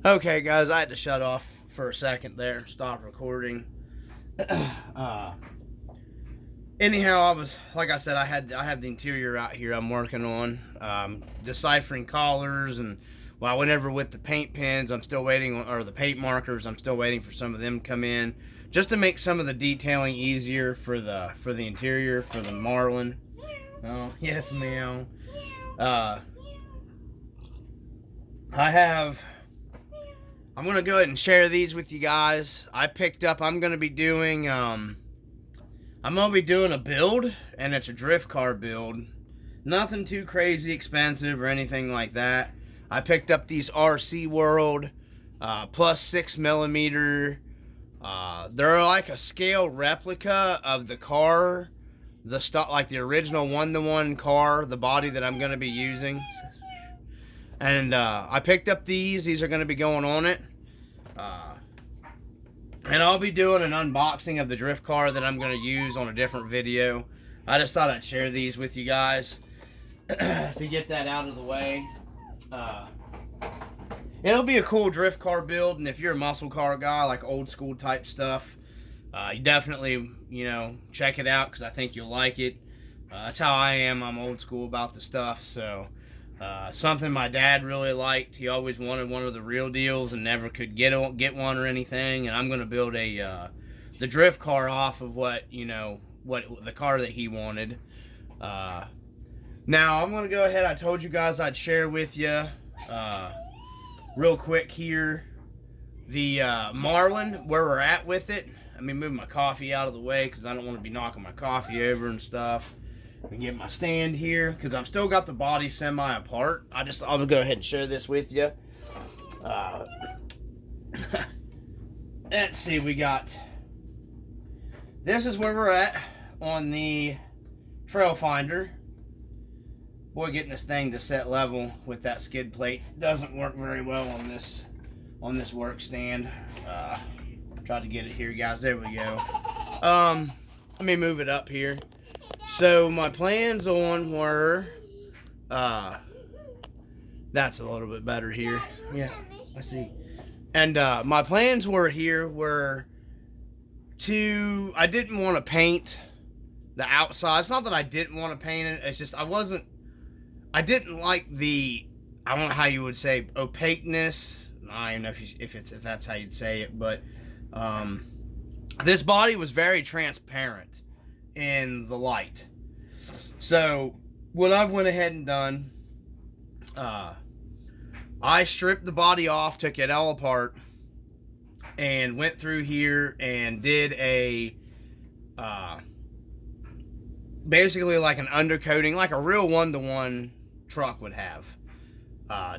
Okay, guys, I had to shut off for a second there, stop recording. uh, Anyhow, like I said, I have the interior out here I'm working on, deciphering collars, and well, I went over with the paint pens. I'm still waiting on, or the paint markers. I'm still waiting for some of them to come in, just to make some of the detailing easier for the interior for the Marlin. Oh yes, meow. Uh, I have. I'm gonna go ahead and share these with you guys. I picked up. I'm gonna be doing. I'm gonna be doing a build, and it's a drift car build. Nothing too crazy expensive or anything like that. I picked up these RC World plus 6mm. They're like a scale replica of the car, the stuff like the original one-to-one car, the body that I'm gonna be using. And I picked up these. These are gonna be going on it. And I'll be doing an unboxing of the drift car that I'm going to use on a different video. I just thought I'd share these with you guys to get that out of the way. It'll be a cool drift car build, and if you're a muscle car guy, like old school type stuff, you definitely, check it out because I think you'll like it. That's how I am. I'm old school about the stuff, so... something my dad really liked. He always wanted one of the real deals and never could get one or anything. And I'm going to build the drift car off of what the car that he wanted. Now I'm going to go ahead. I told you guys I'd share with you real quick here the Marlin, where we're at with it. Let me move my coffee out of the way because I don't want to be knocking my coffee over and stuff. And get my stand here because I've still got the body semi apart. I'll go ahead and share this with you. Let's see, we got this is where we're at on the trail finder. Boy, getting this thing to set level with that skid plate doesn't work very well on this work stand. Tried to get it here, guys. There we go. Let me move it up here. So my plans on were, that's a little bit better here. Yeah, I see. And my plans were I didn't want to paint the outside. It's not that I didn't want to paint it. It's just I didn't like the, I don't know how you would say, opaqueness. I don't know if that's how you'd say it, but this body was very transparent in the light. So what I've went ahead and done, I stripped the body off, took it all apart, and went through here and did a basically like an undercoating, like a real one-to-one truck would have,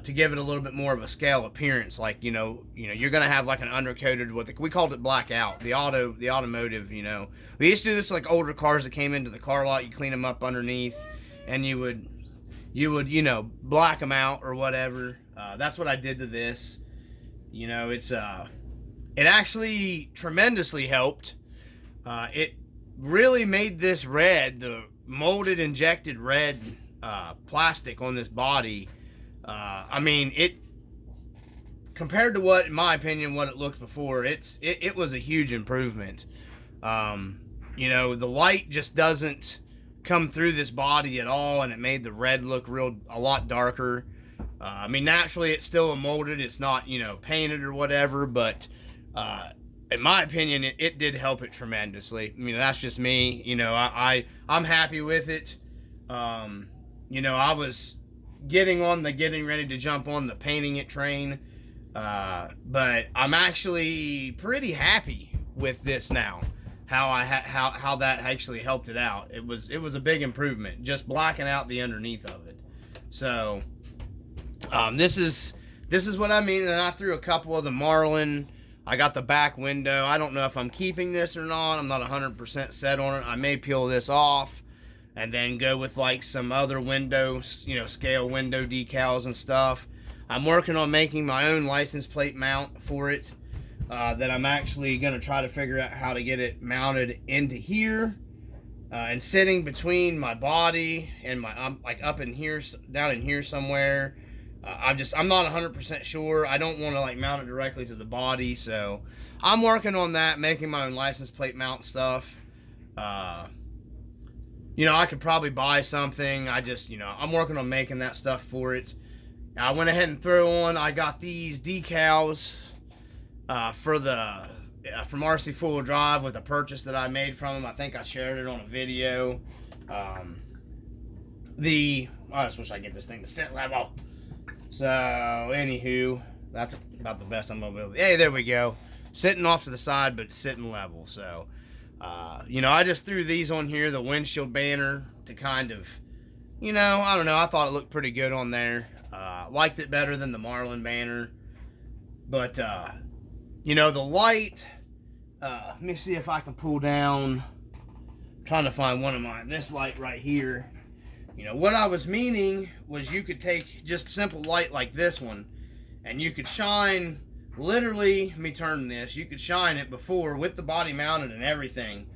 to give it a little bit more of a scale appearance. Like you're gonna have like an undercoated, we called it blackout. The automotive. We used to do this like older cars that came into the car lot. You clean them up underneath, and you would black them out or whatever. That's what I did to this. It actually tremendously helped. It really made this red, the molded injected red plastic on this body. It compared to what, in my opinion, what it looked before, it was a huge improvement. The light just doesn't come through this body at all, and it made the red look a lot darker. Naturally, it's still molded. It's not, painted or whatever, but in my opinion, it did help it tremendously. That's just me. I'm happy with it. I was getting ready to jump on the painting it train, but I'm actually pretty happy with this now. How that actually helped it out. It was a big improvement, just blacking out the underneath of it. So this is what I mean. And I threw a couple of the Marlin. I got the back window. I don't know if I'm keeping this or not. I'm not 100% set on it. I may peel this off and then go with like some other windows, scale window decals and stuff. I'm working on making my own license plate mount for it, that I'm actually going to try to figure out how to get it mounted into here, and sitting between my body and my, like up in here, down in here somewhere. I'm not 100% sure. I don't want to like mount it directly to the body, so I'm working on that, making my own license plate mount stuff. You know, I could probably buy something. I'm working on making that stuff for it. I went ahead and I got these decals from RC Four Wheel Drive with a purchase that I made from them. I think I shared it on a video. I just wish I could get this thing to sit level. So, anywho, that's about the best I'm gonna be able to. Hey, there we go. Sitting off to the side, but sitting level. So, you know, I just threw these on here, the windshield banner, to kind of, you know, I don't know. I thought it looked pretty good on there. Liked it better than the Marlin banner. But, you know, the light, let me see if I can pull down. I'm trying to find this light right here. You know, what I was meaning was you could take just a simple light like this one, and you could shine, literally, let me turn this, you could shine it before with the body mounted and everything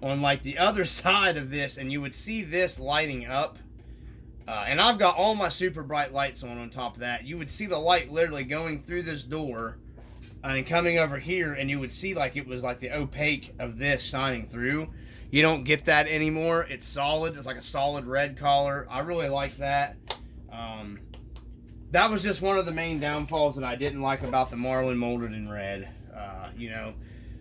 on like the other side of this, and you would see this lighting up. And I've got all my super bright lights on top of that. You would see the light literally going through this door and coming over here, and you would see like it was like the opaque of this shining through. You don't get that anymore. It's solid. It's like a solid red color. I really like that. That was just one of the main downfalls that I didn't like about the Marlin molded in red. You know,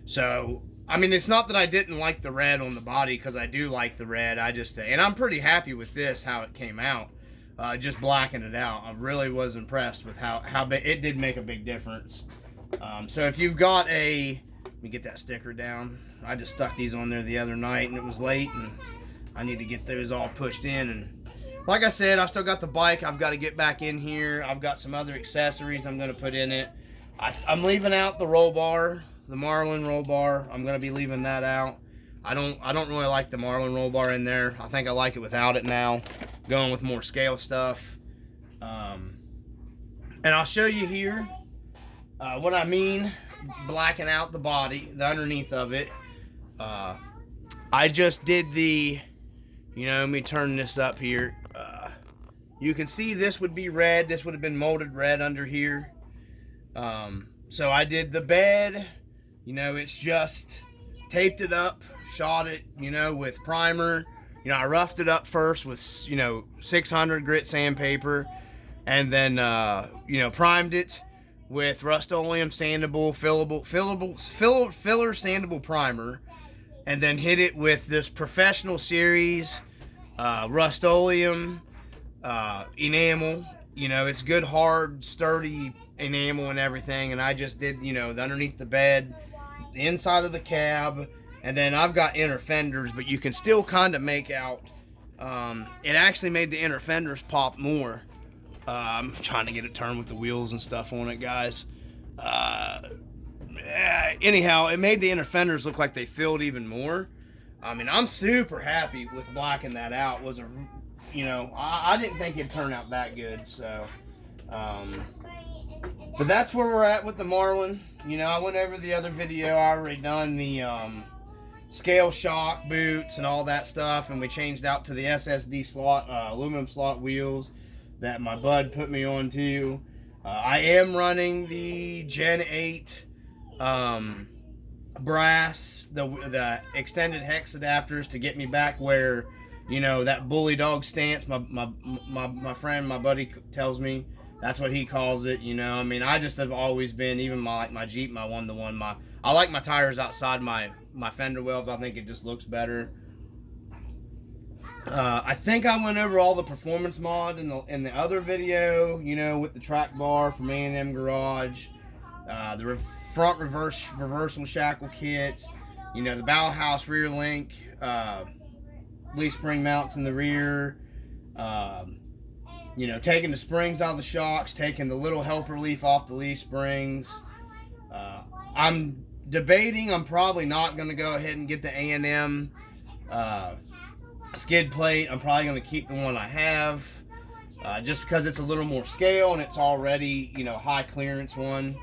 so I mean, it's not that I didn't like the red on the body, because I do like the red. And I'm pretty happy with this, how it came out. Just blacking it out. I really was impressed with how big it did make a big difference. So if you've got let me get that sticker down. I just stuck these on there the other night and it was late, and I need to get those all pushed in. And like I said, I still got the bike. I've got to get back in here. I've got some other accessories I'm going to put in it. I'm leaving out the roll bar, the Marlin roll bar. I'm going to be leaving that out. I don't really like the Marlin roll bar in there. I think I like it without it now, going with more scale stuff. And I'll show you here what I mean blacking out the body, the underneath of it. I just did you know, let me turn this up here. You can see this would be red. This would have been molded red under here. So I did the bed. You know, it's just taped it up, shot it, you know, with primer. You know, I roughed it up first with, you know, 600 grit sandpaper, and then, you know, primed it with Rust-Oleum sandable, filler sandable primer, and then hit it with this Professional Series Rust-Oleum enamel. You know, it's good, hard, sturdy enamel and everything. And I just did, you know, the underneath the bed, the inside of the cab, and then I've got inner fenders, but you can still kind of make out. It actually made the inner fenders pop more. I'm trying to get it turned with the wheels and stuff on it, guys. Anyhow, it made the inner fenders look like they filled even more. I mean, I'm super happy with blacking that out. You know, I didn't think it'd turn out that good, so. But that's where we're at with the Marlin. You know, I went over the other video. I already done the scale shock boots and all that stuff, and we changed out to the SSD slot, aluminum slot wheels that my bud put me on to. I am running the Gen 8 brass, the extended hex adapters to get me back where, you know, that bully dog stance, my friend, my buddy tells me, that's what he calls it, you know. I mean, I just have always been, even my Jeep, my 1-to-1, I like my tires outside my fender wells. I think it just looks better. I think I went over all the performance mod in the other video, you know, with the track bar from A&M Garage, the front reversal shackle kit, you know, the Bauhaus rear link, leaf spring mounts in the rear, you know, taking the springs out of the shocks, taking the little helper leaf off the leaf springs. I'm debating, I'm probably not going to go ahead and get the A&M skid plate. I'm probably going to keep the one I have, just because it's a little more scale and it's already, you know, high clearance one.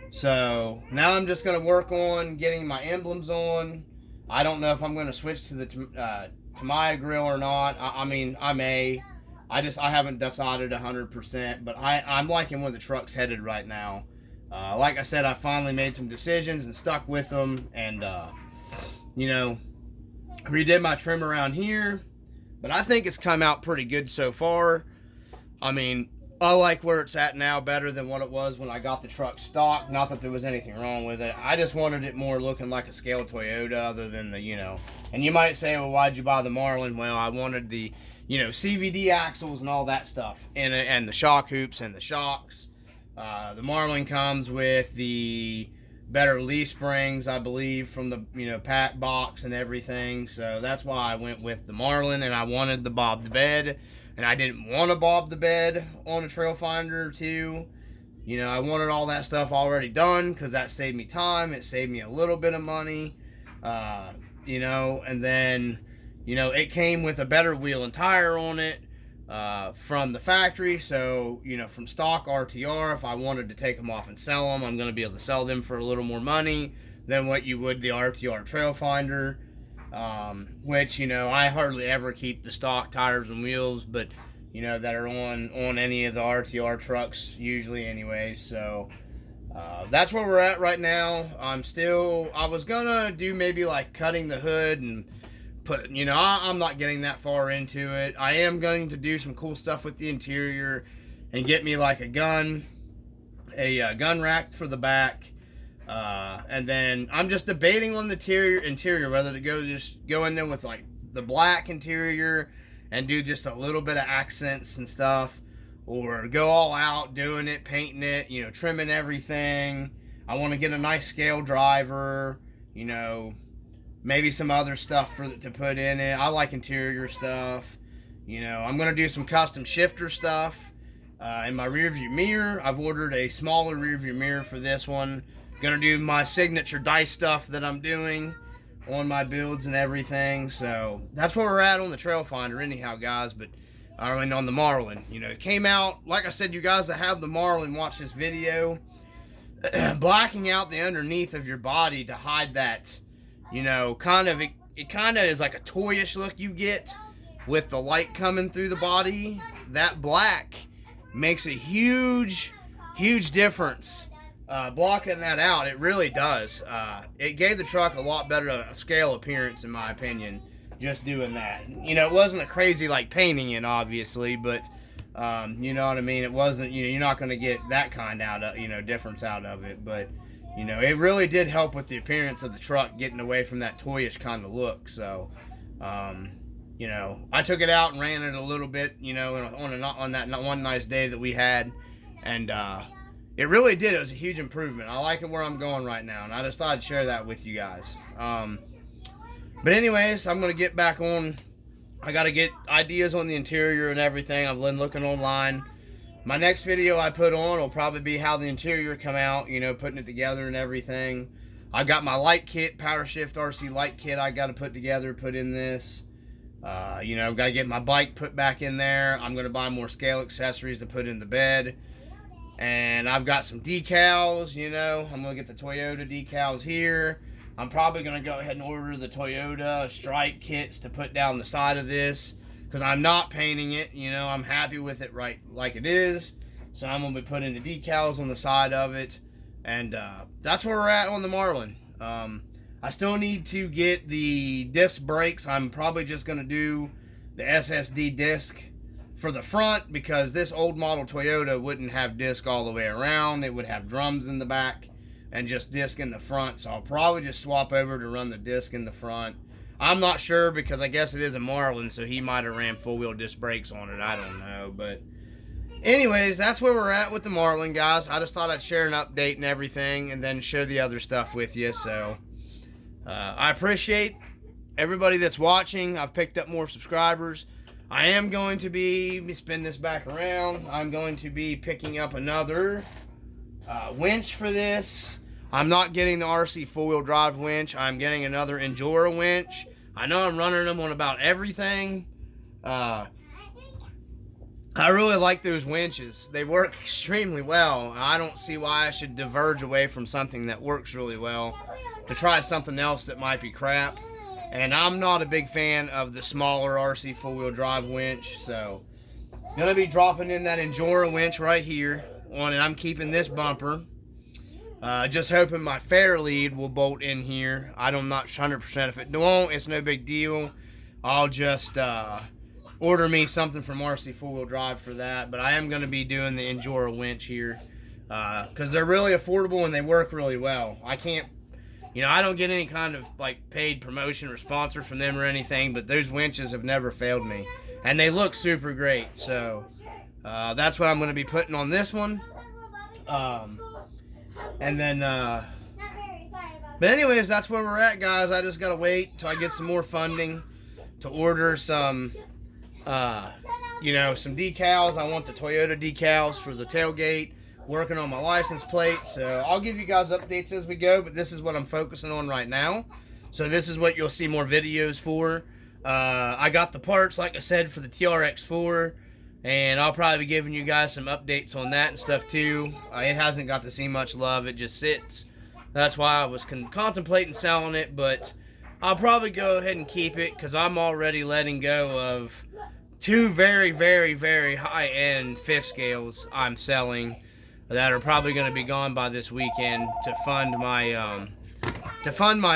So now I'm just going to work on getting my emblems on. I don't know if I'm going to switch to the Tamiya grill or not. I mean, I may. I haven't decided 100%, but I'm liking where the truck's headed right now. Like I said, I finally made some decisions and stuck with them, and you know, redid my trim around here, but I think it's come out pretty good so far. I mean, I like where it's at now better than what it was when I got the truck stock. Not that there was anything wrong with it. I just wanted it more looking like a scale Toyota other than the, and you might say, well, why'd you buy the Marlin? Well, I wanted the, CVD axles and all that stuff, and the shock hoops and the shocks. The Marlin comes with the better leaf springs, I believe, from the, pack box and everything. So that's why I went with the Marlin, and I wanted the bob the bed. And I didn't want to bob the bed on a Trail Finder 2. I wanted all that stuff already done because that saved me time. It saved me a little bit of money. And then, it came with a better wheel and tire on it from the factory. So, from stock RTR, if I wanted to take them off and sell them, I'm going to be able to sell them for a little more money than what you would the RTR Trail Finder. Which, I hardly ever keep the stock tires and wheels, but, that are on any of the RTR trucks usually anyway. So, that's where we're at right now. I was gonna do maybe like cutting the hood and put, I'm not getting that far into it. I am going to do some cool stuff with the interior and get me like a gun rack for the back. And then I'm just debating on the interior whether to go in there with like the black interior and do just a little bit of accents and stuff, or go all out doing it, painting it, trimming everything. I want to get a nice scale driver, maybe some other stuff to put in it. I like interior stuff. I'm going to do some custom shifter stuff in my rear view mirror. I've ordered a smaller rear view mirror for this one. Gonna do my signature dice stuff that I'm doing on my builds and everything. So that's where we're at on the Trail Finder anyhow, guys. But I mean, on the Marlin, it came out, like I said, you guys that have the Marlin, watch this video. Blacking out the underneath of your body to hide that, it kind of is like a toyish look you get with the light coming through the body. That black makes a huge difference. Blocking that out, it really does. It gave the truck a lot better scale appearance, in my opinion, just doing that. It wasn't a crazy like painting it, obviously, but you know what I mean. It wasn't. You're not going to get that kind out of difference out of it, but it really did help with the appearance of the truck, getting away from that toyish kind of look. So, I took it out and ran it a little bit, on that one nice day that we had, and it really did. It was a huge improvement. I like it where I'm going right now, and I just thought I'd share that with you guys. But anyways, I'm going to get back on. I got to get ideas on the interior and everything. I've been looking online. My next video I put on will probably be how the interior come out, putting it together and everything. I got my light kit, Power Shift RC light kit I got to put together, put in this. I've got to get my bike put back in there. I'm going to buy more scale accessories to put in the bed. And I've got some decals, I'm going to get the Toyota decals here. I'm probably going to go ahead and order the Toyota stripe kits to put down the side of this, because I'm not painting it, I'm happy with it right like it is. So I'm going to be putting the decals on the side of it. And that's where we're at on the Marlin. I still need to get the disc brakes. I'm probably just going to do the SSD disc for the front, because this old model Toyota wouldn't have disc all the way around. It would have drums in the back and just disc in the front. So I'll probably just swap over to run the disc in the front. I'm not sure, because I guess it is a Marlin, so he might have ran four-wheel disc brakes on it. I don't know. But anyways, that's where we're at with the Marlin, guys. I just thought I'd share an update and everything, and then share the other stuff with you. So I appreciate everybody that's watching. I've picked up more subscribers. I am going to be, spin this back around, I'm going to be picking up another winch for this. I'm not getting the RC four-wheel drive winch. I'm getting another Endura winch. I know I'm running them on about everything. I really like those winches. They work extremely well. I don't see why I should diverge away from something that works really well to try something else that might be crap. And I'm not a big fan of the smaller RC four-wheel drive winch, so Gonna be dropping in that Endura winch right here on it. I'm keeping this bumper. Just hoping my fair lead will bolt in here. I'm not 100%. If it won't, it's no big deal. I'll just order me something from RC 4-wheel drive for that. But I am going to be doing the Endura winch here because they're really affordable and they work really well. I can't, I don't get any kind of like paid promotion or sponsor from them or anything, but those winches have never failed me. And they look super great. So that's what I'm going to be putting on this one. And then, but anyways, that's where we're at, guys. I just gotta wait till I get some more funding to order some, some decals. I want the Toyota decals for the tailgate. Working on my license plate, so I'll give you guys updates as we go. But this is what I'm focusing on right now. So this is what you'll see more videos for. I got the parts, like I said, for the TRX4. And I'll probably be giving you guys some updates on that and stuff too. It hasn't got to see much love. It just sits. That's why I was contemplating selling it. But I'll probably go ahead and keep it because I'm already letting go of 2 very, very, very high-end fifth scales I'm selling that are probably going to be gone by this weekend to fund my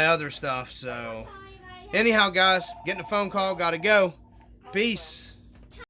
other stuff. So anyhow, guys, getting a phone call. Got to go. Peace.